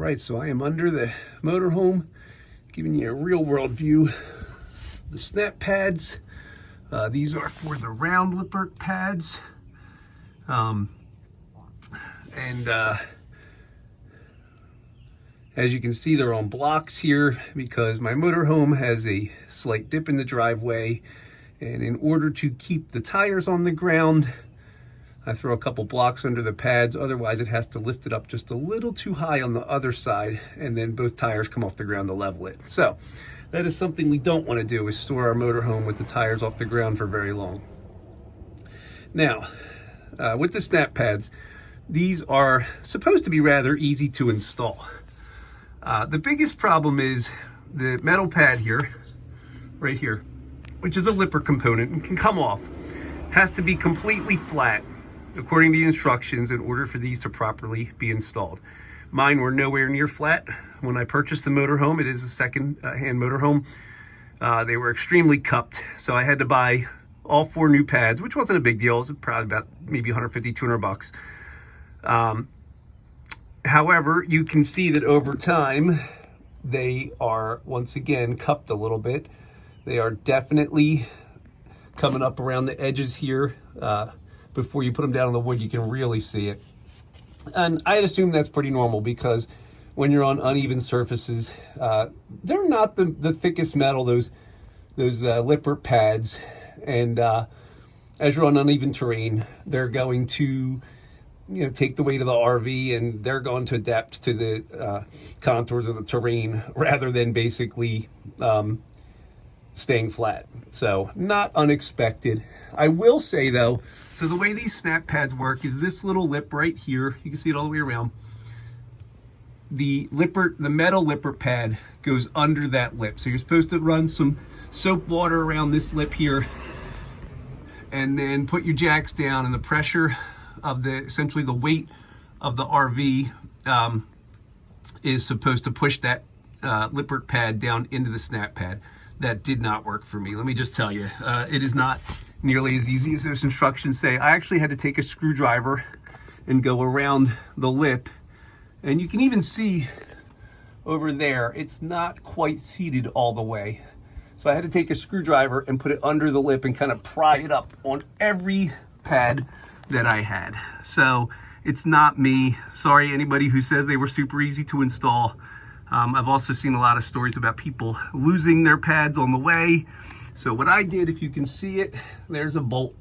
right, so I am under the motorhome, giving you a real world view. The snap pads, these are for the round Lippert pads. As you can see, they're on blocks here because my motorhome has a slight dip in the driveway. And in order to keep the tires on the ground, I throw a couple blocks under the pads. Otherwise, it has to lift it up just a little too high on the other side, and then both tires come off the ground to level it. So that is something we don't want to do, is store our motorhome with the tires off the ground for very long. Now, with the snap pads, these are supposed to be rather easy to install. The biggest problem is the metal pad here, right here, which is a Lippert component and can come off, has to be completely flat according to the instructions in order for these to properly be installed. Mine were nowhere near flat when I purchased the motorhome. It is a second-hand motorhome. They were extremely cupped, so I had to buy all 4 new pads, which wasn't a big deal. It was probably about maybe 150, 200 bucks. However, you can see that over time, they are once again cupped a little bit. They are definitely coming up around the edges here. Before you put them down on the wood, you can really see it. And I'd assume that's pretty normal because when you're on uneven surfaces, they're not the thickest metal, those Lippert pads. And as you're on uneven terrain, they're going to take the weight of the RV, and they're going to adapt to the contours of the terrain rather than basically staying flat. So not unexpected. I will say though, so the way these snap pads work is this little lip right here. You can see it all the way around. The metal Lippert pad goes under that lip. So you're supposed to run some soap water around this lip here and then put your jacks down, and the pressure of essentially the weight of the RV is supposed to push that Lippert pad down into the snap pad. That did not work for me. Let me just tell you, it is not nearly as easy as those instructions say. I actually had to take a screwdriver and go around the lip, and you can even see over there, it's not quite seated all the way. So I had to take a screwdriver and put it under the lip and kind of pry it up on every pad that I had. So it's not me. Sorry, anybody who says they were super easy to install. I've also seen a lot of stories about people losing their pads on the way. So what I did, if you can see it, there's a bolt.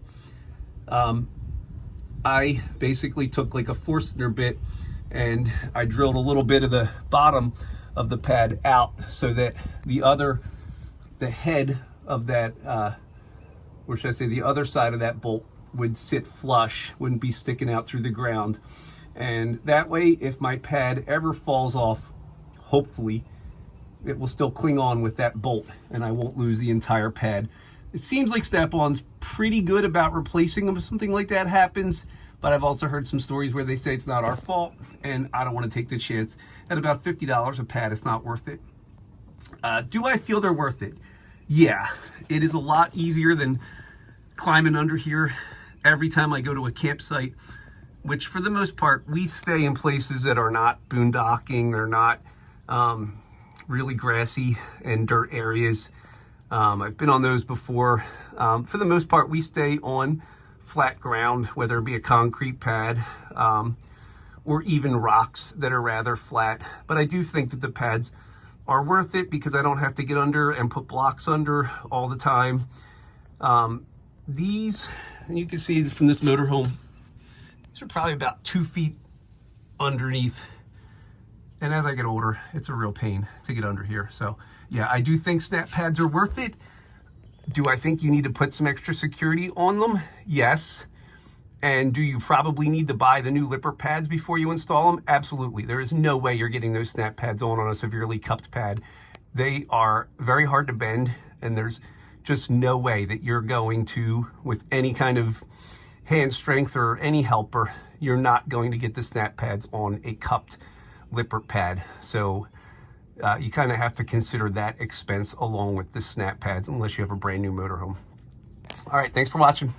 I basically took like a Forstner bit and I drilled a little bit of the bottom of the pad out so that the head of that, or should I say the other side of that bolt would sit flush, wouldn't be sticking out through the ground. And that way, if my pad ever falls off, hopefully it will still cling on with that bolt and I won't lose the entire pad. It seems like Snap-on's pretty good about replacing them if something like that happens, but I've also heard some stories where they say it's not our fault, and I don't want to take the chance. At about $50 a pad, it's not worth it. Do I feel they're worth it? Yeah, it is a lot easier than climbing under here every time I go to a campsite, which for the most part, we stay in places that are not boondocking, they're not really grassy and dirt areas. I've been on those before. For the most part, we stay on flat ground, whether it be a concrete pad or even rocks that are rather flat. But I do think that the pads are worth it because I don't have to get under and put blocks under all the time. These, and you can see from this motorhome, these are probably about 2 feet underneath. And as I get older, it's a real pain to get under here. So yeah, I do think snap pads are worth it. Do I think you need to put some extra security on them? Yes. And do you probably need to buy the new Lippert pads before you install them? Absolutely. There is no way you're getting those snap pads on a severely cupped pad. They are very hard to bend, and there's just no way that you're going to, with any kind of hand strength or any helper, you're not going to get the snap pads on a cupped Lippert pad. So you kind of have to consider that expense along with the snap pads unless you have a brand new motorhome. All right, thanks for watching.